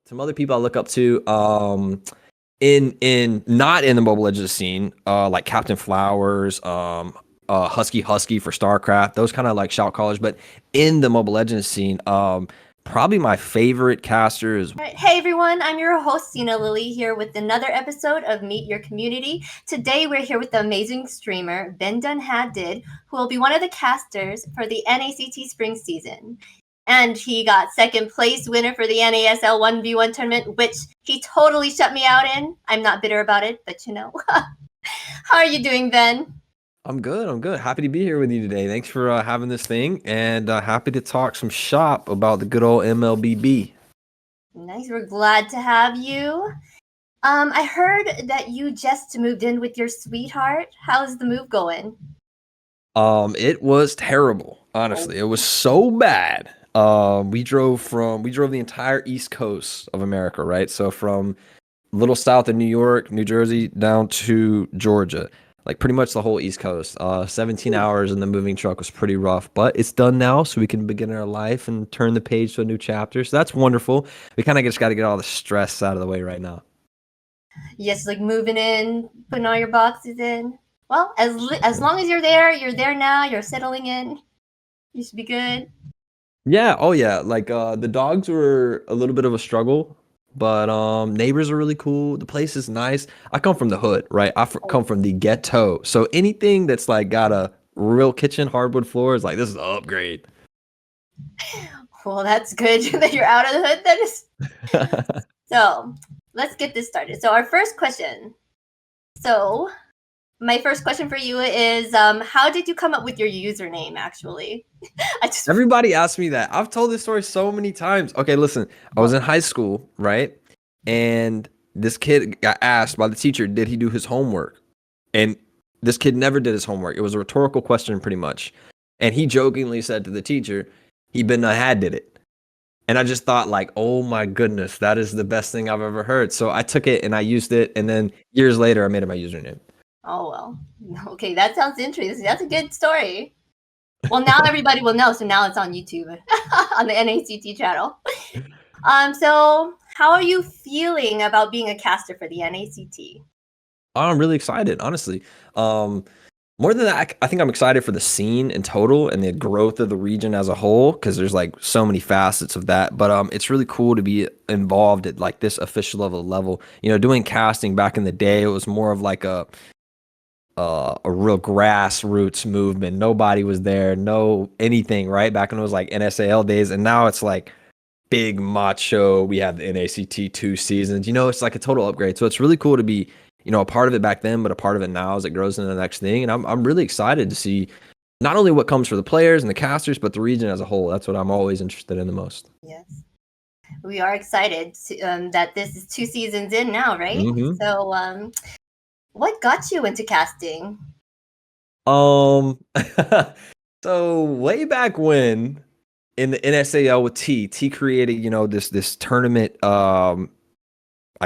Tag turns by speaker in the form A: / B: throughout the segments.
A: some other people I look up to, in not in the Mobile Legends scene, like Captain Flowers, Husky for StarCraft, those kind of like shout callers. But in the Mobile Legends scene, probably my favorite caster is.
B: All right. Hey everyone, I'm your host XinaLili here with another episode of Meet Your Community. Today we're here with the amazing streamer BenDoneHadDid, who will be one of the casters for the NACT spring season. And he got second place winner for the NASL 1v1 tournament, which he totally shut me out in. I'm not bitter about it, but you know. How are you doing, Ben?
A: I'm good. I'm good. Happy to be here with you today. Thanks for having this thing, and happy to talk some shop about the good old MLBB.
B: Nice. We're glad to have you. I heard that you just moved in with your sweetheart. How's the move going?
A: It was terrible. Honestly, it was so bad. We drove the entire East Coast of America, right? So from little south of New York, New Jersey, down to Georgia, like pretty much the whole East Coast. 17 hours in the moving truck was pretty rough, but it's done now, so we can begin our life and turn the page to a new chapter. So that's wonderful. We kind of just got to get all the stress out of the way right now.
B: Yes, like moving in, putting all your boxes in. Well, as long as you're there now, you're settling in. You should be good.
A: Yeah, oh yeah. Like the dogs were a little bit of a struggle, but neighbors are really cool. The place is nice. I come from the hood, right? Come from the ghetto. So anything that's like got a real kitchen, hardwood floors, like this is an upgrade.
B: Well, that's good that you're out of the hood. That is. So let's get this started. So our first question. So my first question for you is, how did you come up with your username? Actually,
A: Everybody asks me that. I've told this story so many times. Okay, listen. I was in high school, right? And this kid got asked by the teacher, did he do his homework? And this kid never did his homework. It was a rhetorical question, pretty much. And he jokingly said to the teacher, he BenDoneHadDid it. And I just thought, like, oh my goodness, that is the best thing I've ever heard. So I took it and I used it. And then years later, I made it my username.
B: Oh, well. Okay, that sounds interesting. That's a good story. Well, now everybody will know. So now it's on YouTube, on the NACT channel. So how are you feeling about being a caster for the NACT?
A: I'm really excited, honestly. More than that, I think I'm excited for the scene in total and the growth of the region as a whole, because there's like so many facets of that. But it's really cool to be involved at like this official level. You know, doing casting back in the day, it was more of like a real grassroots movement. Nobody was there, no anything, right? Back when it was like NSAL days, and now it's like big macho. We have the NACT 2 seasons. You know, it's like a total upgrade. So it's really cool to be, you know, a part of it back then, but a part of it now as it grows into the next thing. And I'm really excited to see not only what comes for the players and the casters, but the region as a whole. That's what I'm always interested in the most.
B: Yes. We are excited that this is 2 seasons in now, right?
A: Mm-hmm.
B: So what got you into casting?
A: So way back when in the NSAL with T created, you know, this tournament, I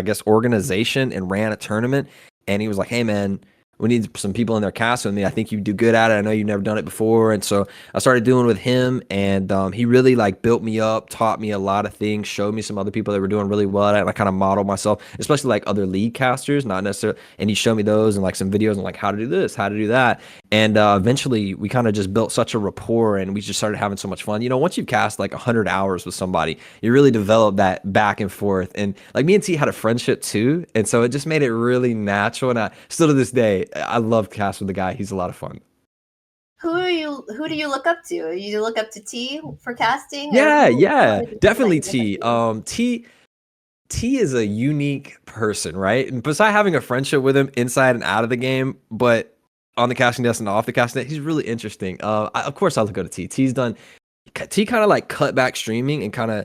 A: guess organization, and ran a tournament. And he was like, hey man, we need some people in their cast with me. I think you do good at it. I know you've never done it before. And so I started doing with him, and he really like built me up, taught me a lot of things, showed me some other people that were doing really well at it. And I kind of modeled myself, especially like other league casters, not necessarily. And he showed me those and like some videos and like how to do this, how to do that. And eventually we kind of just built such a rapport, and we just started having so much fun. You know, once you've cast like 100 hours with somebody, you really develop that back and forth. And like me and T had a friendship too. And so it just made it really natural. And I still to this day, I love casting with the guy. He's a lot of fun.
B: Who do you look up to? You look up to T for casting?
A: Yeah, definitely T. T is a unique person, right? And besides having a friendship with him inside and out of the game, but on the casting desk and off the casting desk, he's really interesting. Of course, I look at T. T kind of like cut back streaming and kind of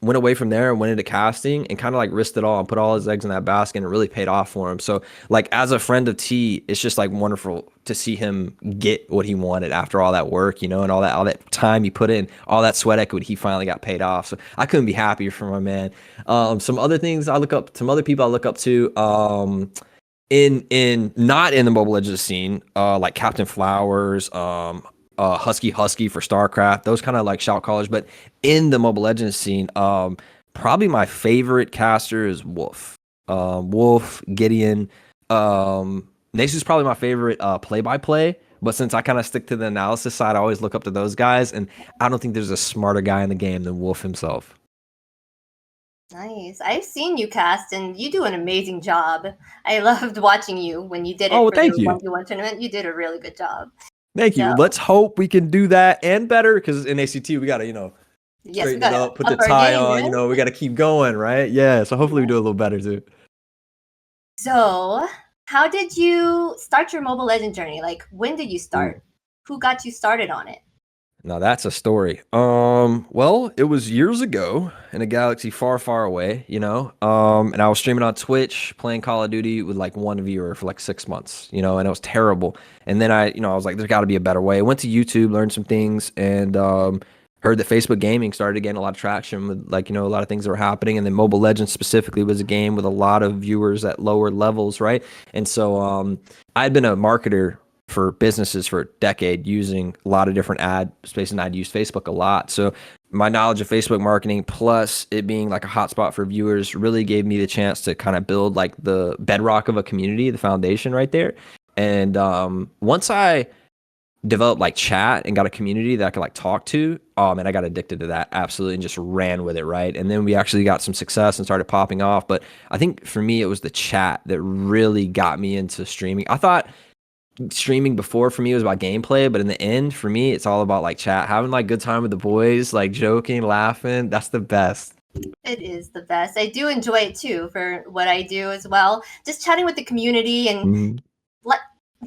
A: went away from there and went into casting and kind of like risked it all and put all his eggs in that basket, and it really paid off for him. So like as a friend of T, it's just like wonderful to see him get what he wanted after all that work, you know, and all that time he put in, all that sweat equity, he finally got paid off. So I couldn't be happier for my man. Some other things I look up, some other people I look up to, in not in the Mobile Legends scene, like Captain Flowers, Husky for StarCraft, those kind of like shout callers. But in the Mobile Legends scene, probably my favorite caster is Wolf. Wolf, Gideon. Nasu's probably my favorite play-by-play. But since I kind of stick to the analysis side, I always look up to those guys, and I don't think there's a smarter guy in the game than Wolf himself.
B: Nice. I've seen you cast, and you do an amazing job. I loved watching you when you did it
A: Oh,
B: for
A: thank
B: the
A: you.
B: 1v1 tournament. You did a really good job.
A: Thank you.
B: So,
A: Let's hope we can do that and better because in ACT, we got to,
B: yes, we
A: straighten
B: got
A: it
B: to
A: up, put the
B: up our
A: tie
B: game,
A: on,
B: right?
A: we got to keep going, right? Yeah. So hopefully we do a little better too.
B: So, how did you start your Mobile Legend journey? Like, when did you start? Who got you started on it?
A: Now that's a story. Well, it was years ago in a galaxy far, far away, and I was streaming on Twitch, playing Call of Duty with like one viewer for like 6 months, and it was terrible. And then I was like, there's got to be a better way. I went to YouTube, learned some things, and heard that Facebook gaming started to gain a lot of traction with like, a lot of things that were happening. And then Mobile Legends specifically was a game with a lot of viewers at lower levels, right? And so I'd been a marketer for businesses for a decade using a lot of different ad space, and I'd used Facebook a lot. So my knowledge of Facebook marketing plus it being like a hotspot for viewers really gave me the chance to kind of build like the bedrock of a community, the foundation right there. And once I developed like chat and got a community that I could like talk to, and I got addicted to that absolutely and just ran with it, right? And then we actually got some success and started popping off. But I think for me, it was the chat that really got me into streaming. I thought streaming before for me was about gameplay, but in the end for me it's all about like chat, having like good time with the boys, like joking, laughing. That's the best.
B: It is the best. I do enjoy it too for what I do as well. Just chatting with the community and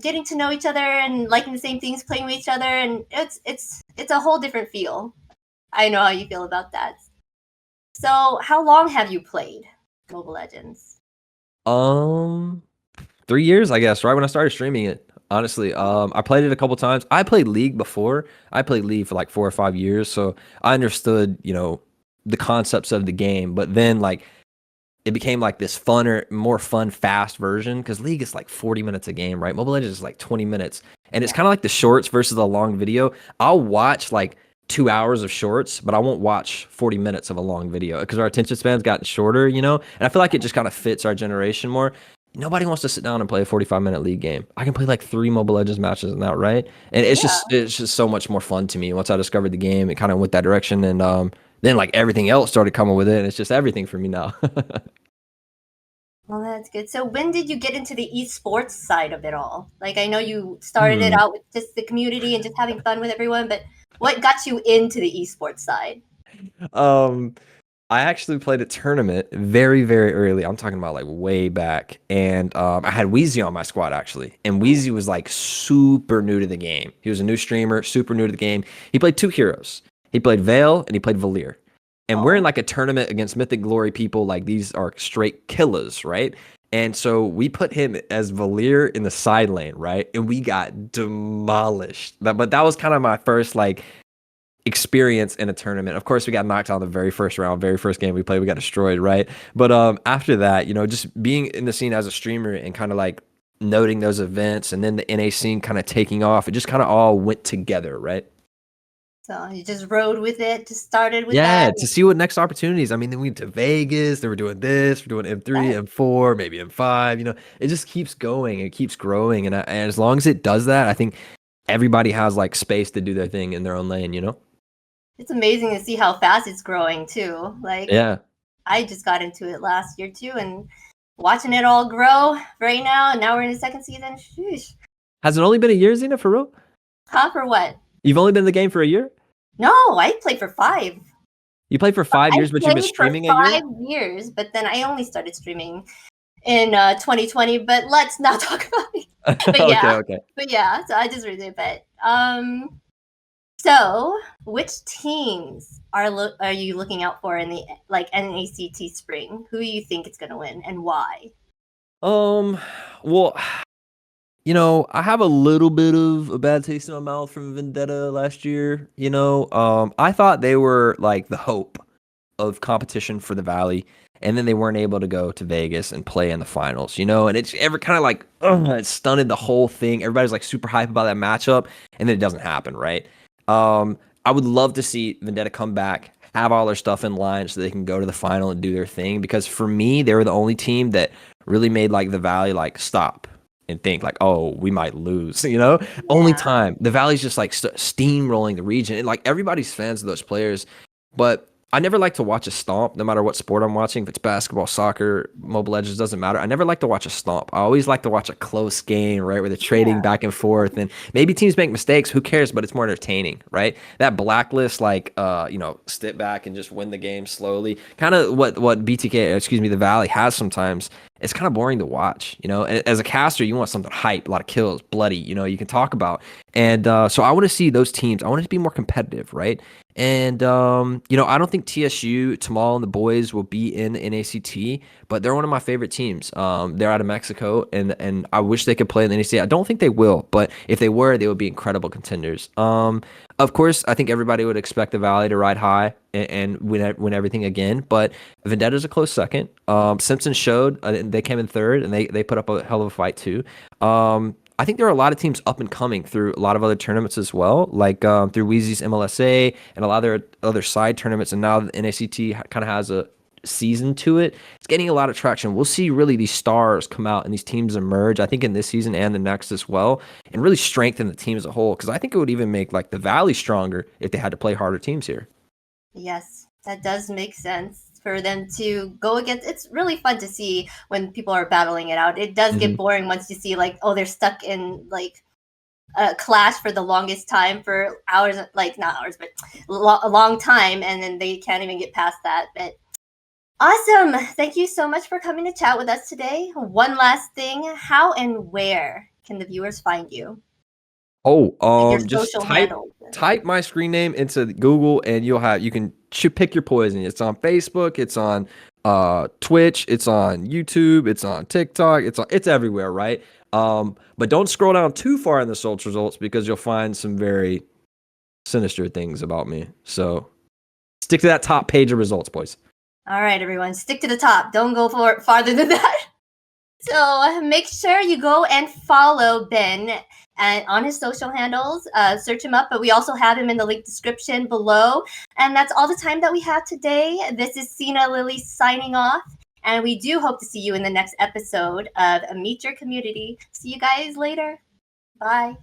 B: getting to know each other and liking the same things, playing with each other, and it's a whole different feel. I know how you feel about that. So, how long have you played Mobile Legends?
A: 3 years, I guess, right when I started streaming it. Honestly, I played it a couple times. I played League before. I played League for like 4 or 5 years, so I understood, the concepts of the game. But then, like, it became like this funner, more fun, fast version because League is like 40 minutes a game, right? Mobile Legends is like 20 minutes, and it's kind of like the shorts versus the long video. I'll watch like 2 hours of shorts, but I won't watch 40 minutes of a long video because our attention span's gotten shorter, and I feel like it just kind of fits our generation more. Nobody wants to sit down and play a 45-minute League game. I can play like 3 Mobile Legends matches in that, right? And it's just so much more fun to me. Once I discovered the game, it kind of went that direction, and then like everything else started coming with it, and it's just everything for me now.
B: Well, that's good. So, when did you get into the esports side of it all? Like, I know you started it out with just the community and just having fun with everyone, but what got you into the esports side?
A: I actually played a tournament very, very early. I'm talking about like way back. And I had Wheezy on my squad actually. And Wheezy was like super new to the game. He was a new streamer, super new to the game. He played 2 heroes. He played Vale and he played Valir. And we're in like a tournament against Mythic Glory people. Like these are straight killers, right? And so we put him as Valir in the side lane, right? And we got demolished. But that was kind of my first like experience in a tournament. Of course, we got knocked out in the very first round, very first game we played, we got destroyed, right? But after that, just being in the scene as a streamer and kind of like noting those events and then the NA scene kind of taking off, it just kind of all went together, right?
B: So you just rode with it, just started with
A: Yeah,
B: that.
A: to see what next opportunities. I mean, then we went to Vegas, they were doing this, we're doing M3, M4, maybe M5, it just keeps going, it keeps growing. And as long as it does that, I think everybody has like space to do their thing in their own lane,
B: It's amazing to see how fast it's growing too. Like,
A: Yeah.
B: I just got into it last year too, and watching it all grow right now. And now we're in the second season. Sheesh.
A: Has it only been a year, Xena, for real?
B: Huh? For what?
A: You've only been in the game for a year?
B: No, I played for 5.
A: You played for 5 years, but you've been streaming a year?
B: 5 years, but then I only started streaming in 2020. But let's not talk about it. But yeah,
A: Okay.
B: but yeah. So I just read it. But so which teams are you looking out for in the like NACT spring? Who do you think is going to win and why?
A: Well, I have a little bit of a bad taste in my mouth from Vendetta last year. I thought they were like the hope of competition for the Valley, and then they weren't able to go to Vegas and play in the finals, and it's ever kind of like, it stunted the whole thing. Everybody's like super hype about that matchup, and then it doesn't happen, right? I would love to see Vendetta come back, have all their stuff in line so they can go to the final and do their thing. Because for me, they were the only team that really made like the Valley like stop and think like, oh, we might lose, you know? Only time. The Valley's just like steamrolling the region. And like everybody's fans of those players. But I never like to watch a stomp, no matter what sport I'm watching. If it's basketball, soccer, Mobile Legends, doesn't matter. I never like to watch a stomp. I always like to watch a close game, right, where they're trading back and forth, and maybe teams make mistakes. Who cares? But it's more entertaining, right? That blacklist, like, step back and just win the game slowly. Kind of what BTK, excuse me, the Valley has sometimes. It's kind of boring to watch, you know. And as a caster, you want something hype, a lot of kills, bloody, you know, you can talk about. And so I want to see those teams. I want it to be more competitive, right? And I don't think TSU, Tamal, and the boys will be in NACT, but they're one of my favorite teams. They're out of Mexico, and I wish they could play in the NACT. I don't think they will, but if they were, they would be incredible contenders. Of course, I think everybody would expect the Valley to ride high and win everything again, but Vendetta's a close second. Simpson showed they came in third, and they put up a hell of a fight too. I think there are a lot of teams up and coming through a lot of other tournaments as well, like through Wheezy's MLSA and a lot of their other side tournaments. And now the NACT kind of has a season to it. It's getting a lot of traction. We'll see really these stars come out and these teams emerge, I think, in this season and the next as well, and really strengthen the team as a whole. Because I think it would even make like the Valley stronger if they had to play harder teams here.
B: Yes, that does make sense for them to go against. It's really fun to see when people are battling it out. It does get boring once you see like, oh, they're stuck in like a clash for the longest time for hours, like not hours, but a long time, and then they can't even get past that. But awesome. Thank you so much for coming to chat with us today. One last thing, how and where can the viewers find you?
A: Just type my screen name into Google and you can pick your poison. It's on Facebook, it's on Twitch, it's on YouTube, it's on TikTok, it's everywhere, right? But don't scroll down too far in the search results because you'll find some very sinister things about me. So stick to that top page of results, boys.
B: All right, everyone, stick to the top. Don't go farther than that. So make sure you go and follow Ben and on his social handles. Search him up, but we also have him in the link description below. And that's all the time that we have today. This is XinaLili signing off. And we do hope to see you in the next episode of Meet Your Community. See you guys later. Bye.